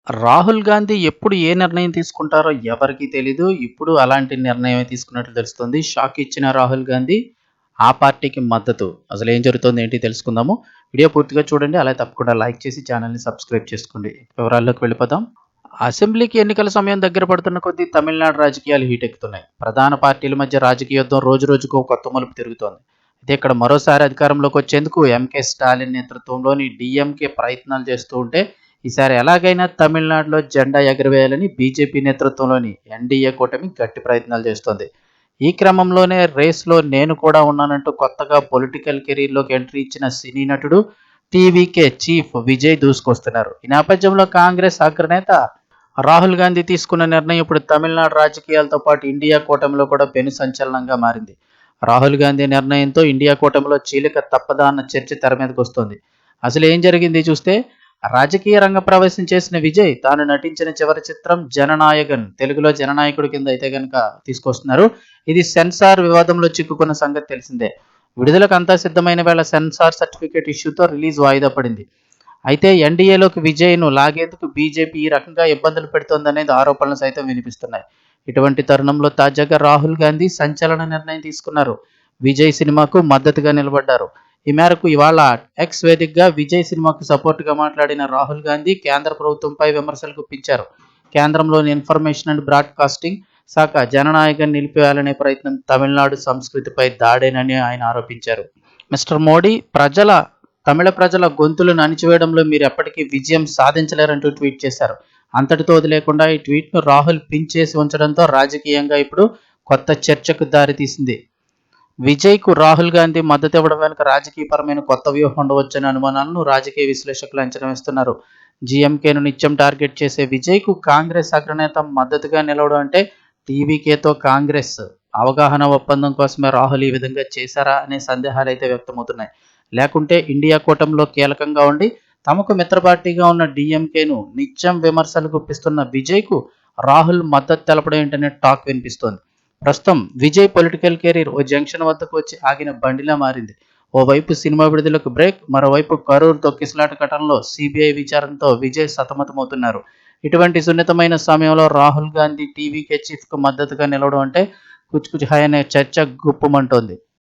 రాహుల్ గాంధీ ఎప్పుడు ఏ నిర్ణయం తీసుకుంటారో ఎవరికీ తెలీదు. ఇప్పుడు అలాంటి నిర్ణయమే తీసుకున్నట్లు తెలుస్తుంది. షాక్ ఇచ్చిన రాహుల్ గాంధీ ఆ పార్టీకి మద్దతు. అసలేం జరుగుతోంది ఏంటి తెలుసుకుందాము. వీడియో పూర్తిగా చూడండి. అలాగే తప్పకుండా లైక్ చేసి ఛానెల్‌ని సబ్స్క్రైబ్ చేసుకోండి. వివరాల్లోకి వెళ్ళిపోదాం. అసెంబ్లీకి ఎన్నికల సమయం దగ్గర పడుతున్న కొద్దీ తమిళనాడు రాజకీయాలు హీటెక్కుతున్నాయి. ప్రధాన పార్టీల మధ్య రాజకీయ యుద్ధం రోజురోజుకో కొత్త మలుపు తిరుగుతోంది. అయితే ఇక్కడ మరోసారి అధికారంలోకి వచ్చేందుకు ఎంకే స్టాలిన్ నేతృత్వంలోని డీఎంకే ప్రయత్నాలు చేస్తూ ఉంటే, ఈసారి ఎలాగైనా తమిళనాడులో జెండా ఎగరవేయాలని బీజేపీ నేతృత్వంలోని ఎన్డీఏ కూటమి గట్టి ప్రయత్నాలు చేస్తోంది. ఈ క్రమంలోనే రేస్‌లో నేను కూడా ఉన్నానంటూ కొత్తగా పొలిటికల్ కెరీర్‌లోకి ఎంట్రీ ఇచ్చిన సినీ నటుడు టీవీకే చీఫ్ విజయ్ దూసుకొస్తున్నారు. ఈ నేపథ్యంలో కాంగ్రెస్ అగ్రనేత రాహుల్ గాంధీ తీసుకున్న నిర్ణయం ఇప్పుడు తమిళనాడు రాజకీయాలతో పాటు ఇండియా కూటమిలో కూడా పెను సంచలనంగా మారింది. రాహుల్ గాంధీ నిర్ణయంతో ఇండియా కూటమిలో చీలిక తప్పదా అన్న చర్చ తెర మీదకు వస్తోంది. అసలు ఏం జరిగింది చూస్తే, రాజకీయ రంగ ప్రవేశం చేసిన విజయ్ తాను నటించిన చివరి చిత్రం జననాయగన్, తెలుగులో జననాయకుడి కింద అయితే కనుక తీసుకొస్తున్నారు. ఇది సెన్సార్ వివాదంలో చిక్కుకున్న సంగతి తెలిసిందే. విడుదలకు అంతా సిద్ధమైన వేళ సెన్సార్ సర్టిఫికేట్ ఇష్యూతో రిలీజ్ వాయిదా పడింది. అయితే ఎన్డీఏలోకి విజయ్‌ను లాగేందుకు బీజేపీ ఈ రకంగా ఇబ్బందులు పెడుతోందనేది ఆరోపణలు సైతం వినిపిస్తున్నాయి. ఇటువంటి తరుణంలో తాజాగా రాహుల్ గాంధీ సంచలన నిర్ణయం తీసుకున్నారు. విజయ్ సినిమాకు మద్దతుగా నిలబడ్డారు. ఈ మేరకు ఇవాళ ఎక్స్ వేదికగా విజయ్ సినిమాకు సపోర్ట్‌గా మాట్లాడిన రాహుల్ గాంధీ కేంద్ర ప్రభుత్వంపై విమర్శలు గుప్పించారు. కేంద్రంలోని ఇన్ఫర్మేషన్ అండ్ బ్రాడ్‌కాస్టింగ్ శాఖ జననాయకని నిలిపేయాలనే ప్రయత్నం తమిళనాడు సంస్కృతిపై దాడేనని ఆయన ఆరోపించారు. మిస్టర్ మోడీ, తమిళ ప్రజల గొంతులను అణిచివేయడంలో మీరు ఎప్పటికీ విజయం సాధించలేరంటూ ట్వీట్ చేశారు. అంతటితో వదిలేకుండా ఈ ట్వీట్‌ను రాహుల్ పిన్ చేసి ఉంచడంతో రాజకీయంగా ఇప్పుడు కొత్త చర్చకు దారితీసింది. విజయ్‌కు రాహుల్ గాంధీ మద్దతివ్వడం వెనుక రాజకీయపరమైన కొత్త వ్యూహం ఉండవచ్చనే అనుమానాలను రాజకీయ విశ్లేషకులు అంచనా వేస్తున్నారు. జీఎంకేను నిత్యం టార్గెట్ చేసే విజయ్‌కు కాంగ్రెస్ అగ్రనేత మద్దతుగా నిలవడం అంటే టీవీకేతో కాంగ్రెస్ అవగాహన ఒప్పందం కోసమే రాహుల్ ఈ విధంగా చేశారా అనే సందేహాలైతే వ్యక్తమవుతున్నాయి. లేకుంటే ఇండియా కూటమిలో కీలకంగా ఉండి తమకు మిత్ర పార్టీగా ఉన్న డీఎంకేను నిత్యం విమర్శలు గుప్పిస్తున్న విజయ్‌కు రాహుల్ మద్దతు తెలపడం ఏంటనే టాక్ వినిపిస్తోంది. ప్రస్తుతం విజయ్ పొలిటికల్ కెరీర్ ఓ జంక్షన్ వద్దకు వచ్చి ఆగిన బండిలా మారింది. ఓవైపు సినిమా విడుదలకు బ్రేక్, మరోవైపు కరూర్ తొక్కిసలాట ఘటనలో సిబిఐ విచారణతో విజయ్ సతమతమవుతున్నారు. ఇటువంటి సున్నితమైన సమయంలో రాహుల్ గాంధీ టీవీకే చీఫ్‌కు మద్దతుగా నిలవడం అంటే కుచ్ కుచ్ హై అనే చర్చ గుప్పుమంటోంది.